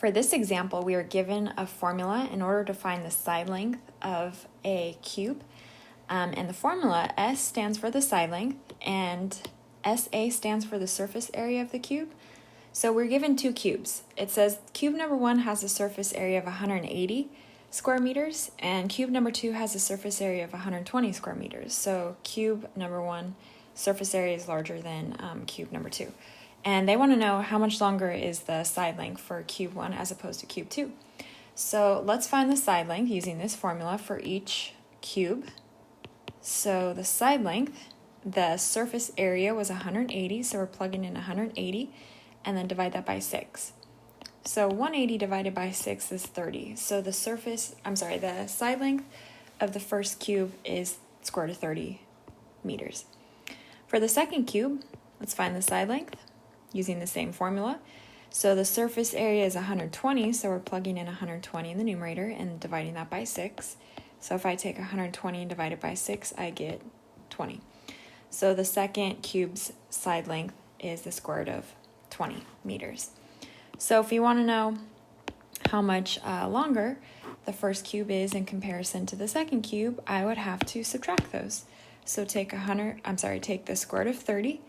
For this example, we are given a formula in order to find the side length of a cube. And the formula, S stands for the side length, and SA stands for the surface area of the cube. So we're given two cubes. It says cube number 1 has a surface area of 180 square meters, and cube number 2 has a surface area of 120 square meters. So cube number 1 surface area is larger than cube number 2. And they want to know how much longer is the side length for cube 1 as opposed to cube 2. So let's find the side length using this formula for each cube. So the side length, the surface area was 180, so we're plugging in 180, and then divide that by 6. So 180 divided by 6 is 30. So the side length of the first cube is square root of 30 meters. For the second cube, let's find the side length using the same formula. So the surface area is 120, so we're plugging in 120 in the numerator and dividing that by 6. So if I take 120 and divide it by 6, I get 20. So the second cube's side length is the square root of 20 meters. So if you want to know how much longer the first cube is in comparison to the second cube, I would have to subtract those. So take the square root of 30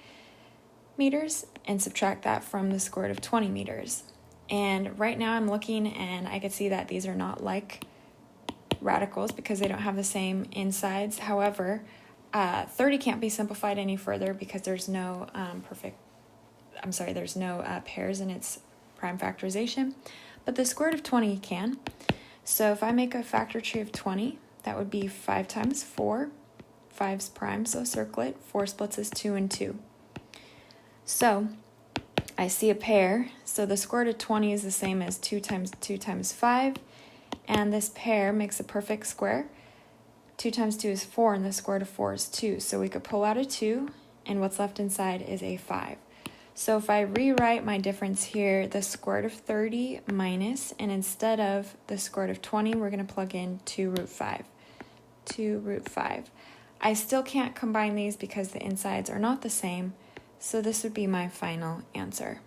meters and subtract that from the square root of 20 meters. And right now I'm looking and I can see that these are not like radicals because they don't have the same insides. However, 30 can't be simplified any further because there's no pairs in its prime factorization, but the square root of 20 can. So if I make a factor tree of 20, that would be 5 times 4. 5's prime, so circle it. 4 splits is 2 and 2. So I see a pair, so the square root of 20 is the same as 2 times 2 times 5, and this pair makes a perfect square. 2 times 2 is 4, and the square root of 4 is 2, so we could pull out a 2, and what's left inside is a 5. So if I rewrite my difference here, the square root of 30 minus, and instead of the square root of 20, we're going to plug in 2 root 5. 2 root 5. I still can't combine these because the insides are not the same, so this would be my final answer.